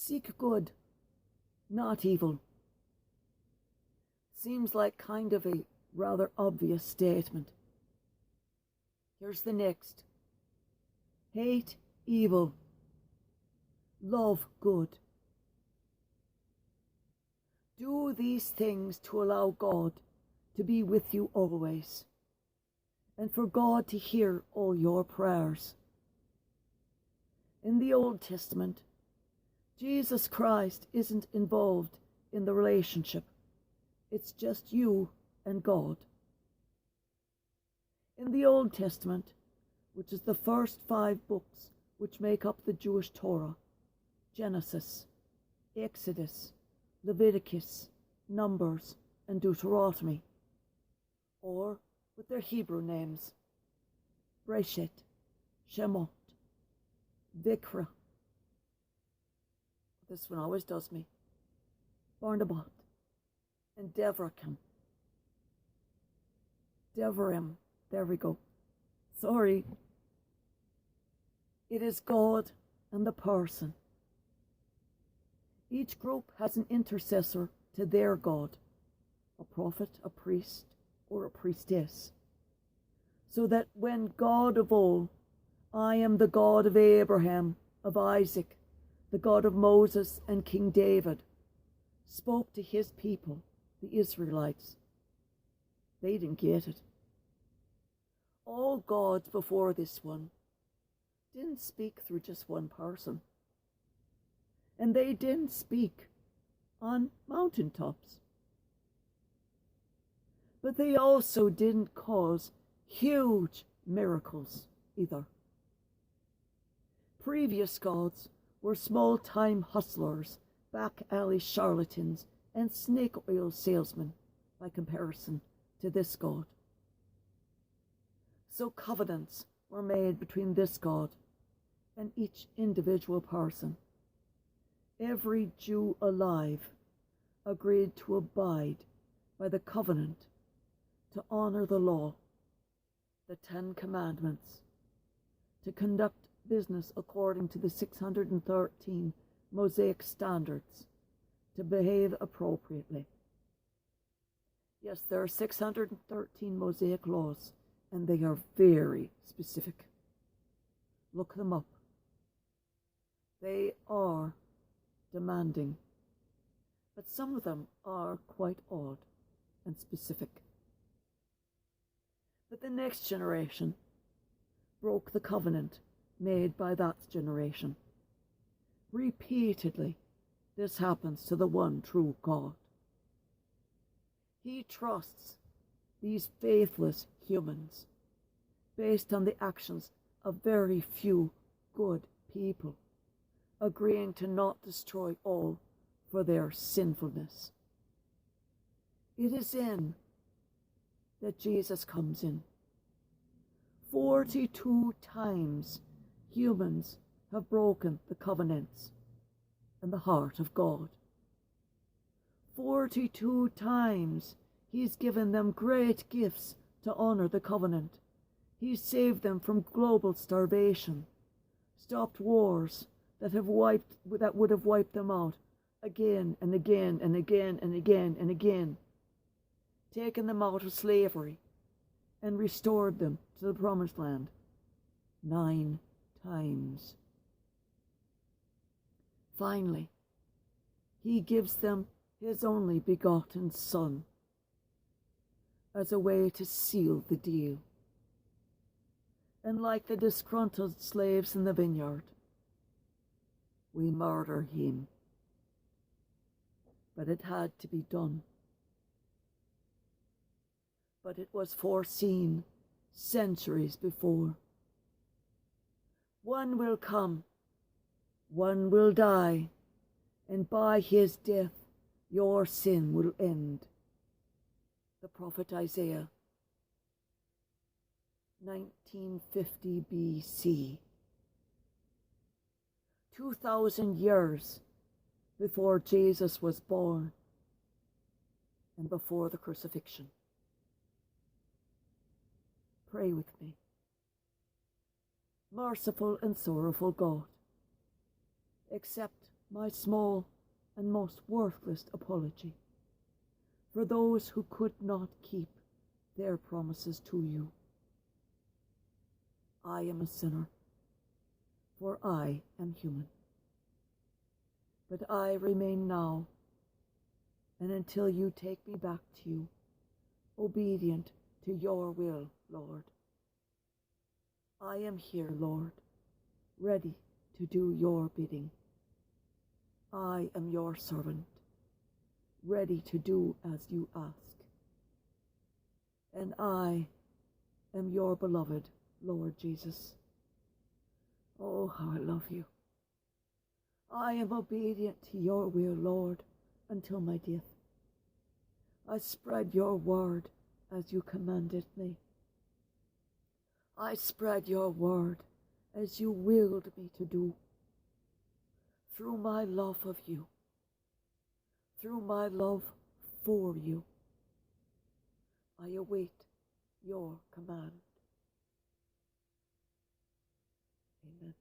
Seek good, not evil. Seems like kind of a rather obvious statement. Here's the next. Hate evil. Love good. Do these things to allow God to be with you always, and for God to hear all your prayers. In the Old Testament, Jesus Christ isn't involved in the relationship. It's just you and God. In the Old Testament, which is the first 5 books which make up the Jewish Torah, Genesis, Exodus, Leviticus, Numbers, and Deuteronomy, or with their Hebrew names, Breshit, Shemot, Vikra. This one always does me. Barnabas, and Devarim. Devarim, there we go. Sorry. It is God and the person. Each group has an intercessor to their God, a prophet, a priest, or a priestess. So that when God of all, I am the God of Abraham, of Isaac, the God of Moses and King David, spoke to his people, the Israelites, they didn't get it. All gods before this one didn't speak through just one person. And they didn't speak on mountaintops. But they also didn't cause huge miracles either. Previous gods were small-time hustlers, back-alley charlatans, and snake oil salesmen by comparison to this God. So covenants were made between this God and each individual person. Every Jew alive agreed to abide by the covenant, to honor the law, the 10 Commandments, to conduct business according to the 613 Mosaic standards, to behave appropriately. Yes, there are 613 Mosaic laws, and they are very specific. Look them up. They are demanding, but some of them are quite odd and specific. But the next generation broke the covenant made by that generation. Repeatedly, this happens to the one true God. He trusts these faithless humans based on the actions of very few good people, agreeing to not destroy all for their sinfulness. It is in that Jesus comes in. 42 times humans have broken the covenants and the heart of God. 42 times he's given them great gifts to honor the covenant. He's saved them from global starvation, stopped wars that would have wiped them out again and again and again and again and again, taken them out of slavery and restored them to the promised land 9 times. Finally, he gives them his only begotten Son as a way to seal the deal. And like the disgruntled slaves in the vineyard, we murder him. But it had to be done. But it was foreseen centuries before. One will come, one will die, and by his death your sin will end. The prophet Isaiah, 1950 BC. 2,000 years before Jesus was born and before the crucifixion. Pray with me. Merciful and sorrowful God, accept my small and most worthless apology for those who could not keep their promises to you. I am a sinner, for I am human. But I remain now, and until you take me back to you, obedient to your will, Lord. I am here, Lord, ready to do your bidding. I am your servant, ready to do as you ask. And I am your beloved, Lord Jesus. Oh, how I love you. I am obedient to your will, Lord, until my death. I spread your word as you commanded me. I spread your word as you willed me to do. Through my love of you, through my love for you, I await your command. Amen.